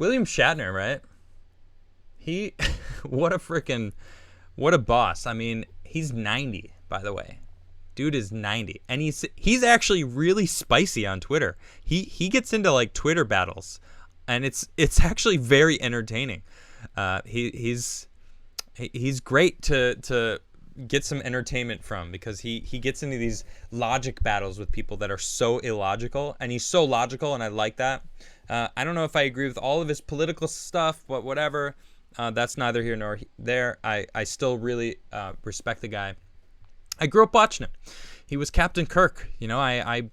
William Shatner, right? He, what a boss. I mean, he's 90, by the way. Dude is 90, and he's actually really spicy on Twitter. He gets into like Twitter battles, and it's actually very entertaining. He's great to get some entertainment from, because he gets into these logic battles with people that are so illogical, and he's so logical, and I like that. I don't know if I agree with all of his political stuff, but whatever. That's neither here nor there. I still really respect the guy. I grew up watching him. He was Captain Kirk. You know, I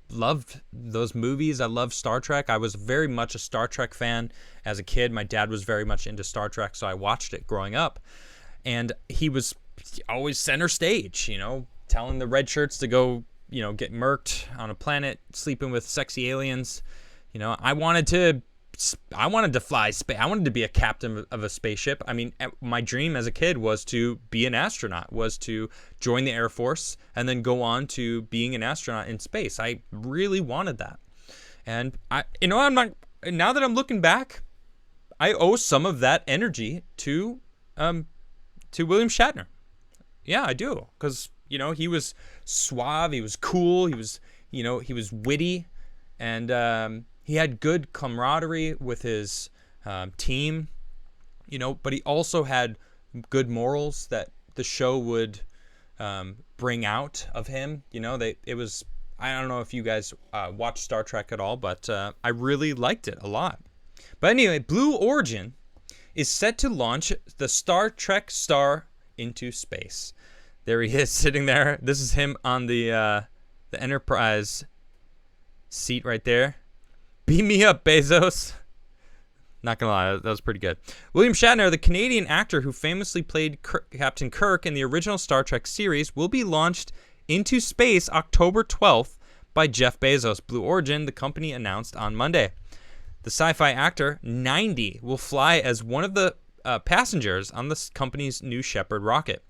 loved those movies. I loved Star Trek. I was very much a Star Trek fan as a kid. My dad was very much into Star Trek, so I watched it growing up. And he was always center stage, you know, telling the red shirts to go, you know, get murked on a planet, sleeping with sexy aliens. You know, I wanted to fly space. I wanted to be a captain of a spaceship. I mean, my dream as a kid was to be an astronaut, was to join the Air Force and then go on to being an astronaut in space. I really wanted that. And now that I'm looking back, I owe some of that energy to William Shatner. Yeah, I do. Because, you know, he was suave, he was cool, he was witty, and he had good camaraderie with his team, you know, but he also had good morals that the show would bring out of him. You know, I don't know if you guys watch Star Trek at all, but I really liked it a lot. But anyway, Blue Origin is set to launch the Star Trek star into space. There he is sitting there. This is him on the Enterprise seat right there. Beam me up, Bezos. Not gonna lie, that was pretty good. William Shatner, the Canadian actor who famously played Captain Kirk in the original Star Trek series, will be launched into space October 12th by Jeff Bezos. Blue Origin, the company announced on Monday. The sci-fi actor, 90, will fly as one of the passengers on the company's New Shepard rocket.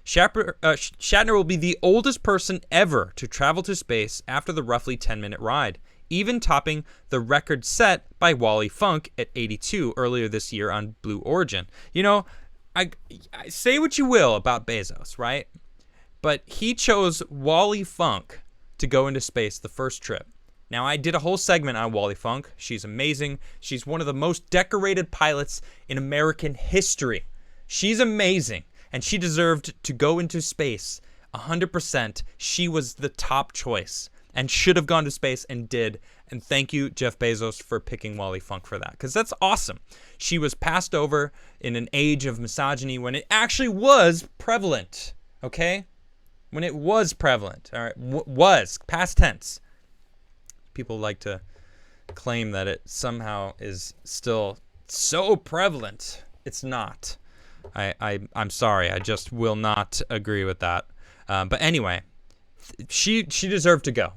Shatner will be the oldest person ever to travel to space after the roughly 10-minute ride, even topping the record set by Wally Funk at 82 earlier this year on Blue Origin. You know, I say what you will about Bezos, right? But he chose Wally Funk to go into space the first trip. Now, I did a whole segment on Wally Funk. She's amazing. She's one of the most decorated pilots in American history. She's amazing, and she deserved to go into space 100%. She was the top choice and should have gone to space and did. And thank you, Jeff Bezos, for picking Wally Funk for that, because that's awesome. She was passed over in an age of misogyny when it actually was prevalent, okay? When it was prevalent, all right? Was, past tense. People like to claim that it somehow is still so prevalent. It's not. I'm sorry. I just will not agree with that. But anyway, she deserved to go.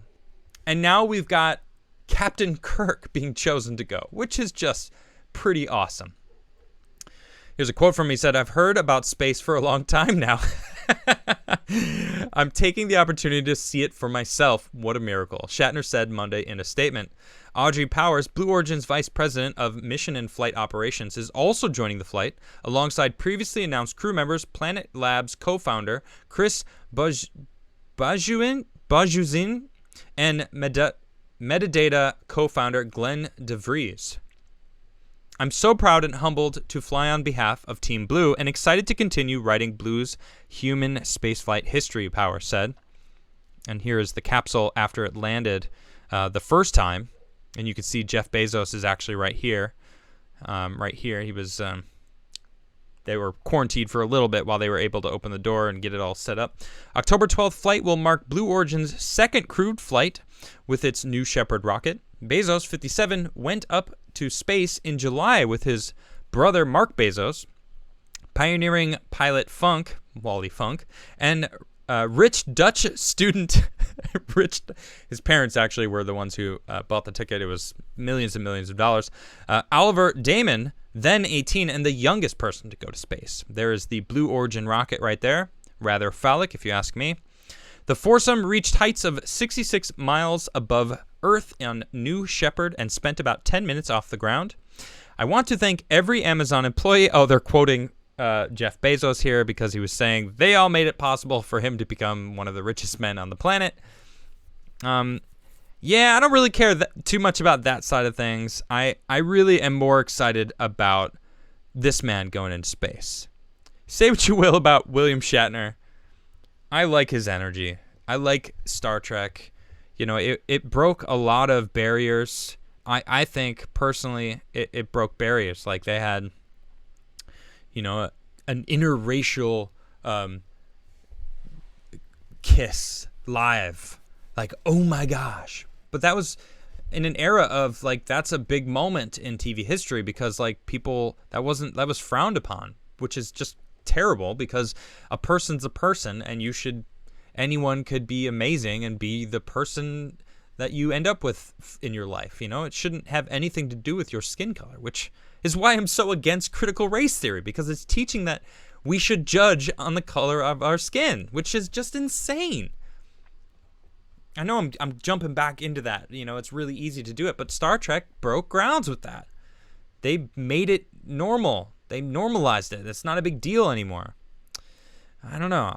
And now we've got Captain Kirk being chosen to go, which is just pretty awesome. Here's a quote from him. He said, "I've heard about space for a long time now. I'm taking the opportunity to see it for myself. What a miracle," Shatner said Monday in a statement. Audrey Powers, Blue Origin's vice president of mission and flight operations, is also joining the flight, alongside previously announced crew members Planet Labs co-founder Chris Bajuzin and Metadata co-founder Glenn DeVries. "I'm so proud and humbled to fly on behalf of Team Blue and excited to continue writing Blue's human spaceflight history," Powers said. And here is the capsule after it landed the first time. And you can see Jeff Bezos is actually right here. Right here. He was... They were quarantined for a little bit while they were able to open the door and get it all set up. October 12th flight will mark Blue Origin's second crewed flight with its New Shepard rocket. Bezos, 57, went up to space in July with his brother Mark Bezos, pioneering pilot Funk, Wally Funk, and rich Dutch student, his parents actually were the ones who bought the ticket. It was millions and millions of dollars. Oliver Damon, then 18 and the youngest person to go to space. There is the Blue Origin rocket right there. Rather phallic, if you ask me. The foursome reached heights of 66 miles above Earth on New Shepard and spent about 10 minutes off the ground. I want to thank every Amazon employee. Oh, they're quoting Jeff Bezos here because he was saying they all made it possible for him to become one of the richest men on the planet. Yeah, I don't really care too much about that side of things. I really am more excited about this man going into space. Say what you will about William Shatner. I like his energy. I like Star Trek. You know, it broke a lot of barriers. I think, personally, it broke barriers. Like, they had, you know, an interracial kiss live. Like, oh my gosh. But that was in an era of, like, that's a big moment in TV history because, like, people, that was frowned upon, which is just terrible because a person's a person and anyone could be amazing and be the person that you end up with in your life. You know, it shouldn't have anything to do with your skin color, which is why I'm so against critical race theory, because it's teaching that we should judge on the color of our skin, which is just insane. I know I'm jumping back into that. You know, it's really easy to do it, but Star Trek broke grounds with that. They made it normal. They normalized it. It's not a big deal anymore. I don't know.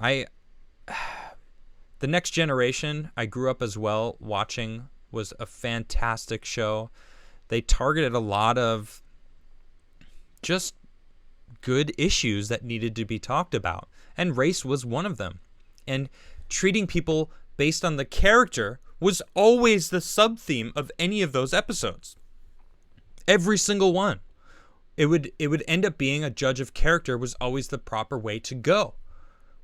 The Next Generation, I grew up as well watching, was a fantastic show. They targeted a lot of just good issues that needed to be talked about, and race was one of them. And treating people based on the character was always the sub-theme of any of those episodes. Every single one. It would end up being a judge of character was always the proper way to go,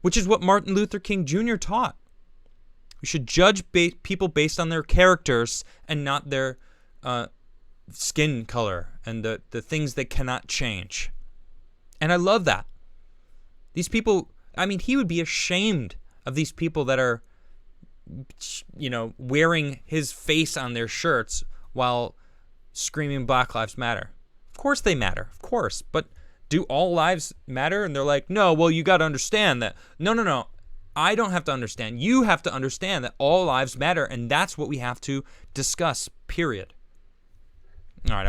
which is what Martin Luther King Jr. taught. We should judge people based on their characters and not their skin color and the things they cannot change. And I love that. These people, I mean, he would be ashamed of these people that are, you know, wearing his face on their shirts while screaming Black Lives Matter. Of course they matter, of course. But do all lives matter? And they're like, no, well, you got to understand that. No. I don't have to understand. You have to understand that all lives matter, and that's what we have to discuss, period. All right,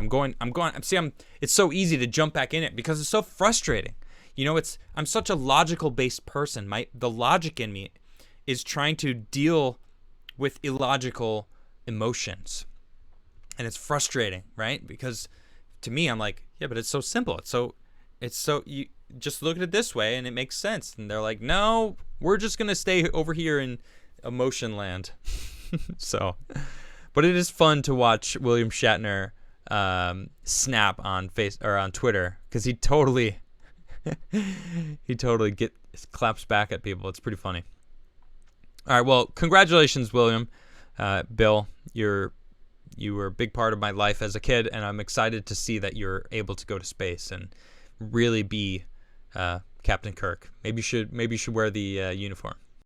it's so easy to jump back in it because it's so frustrating. You know, I'm such a logical-based person. The logic in me is trying to deal with illogical emotions. And it's frustrating, right? Because to me, I'm like, yeah, but it's so simple. It's so you just look at it this way and it makes sense. And they're like, no, we're just going to stay over here in emotion land. So, but it is fun to watch William Shatner snap on on Twitter, because he totally claps back at people. It's pretty funny. All right, well, congratulations, William. Bill, you were a big part of my life as a kid, and I'm excited to see that you're able to go to space and really be Captain Kirk. Maybe you should wear the uniform.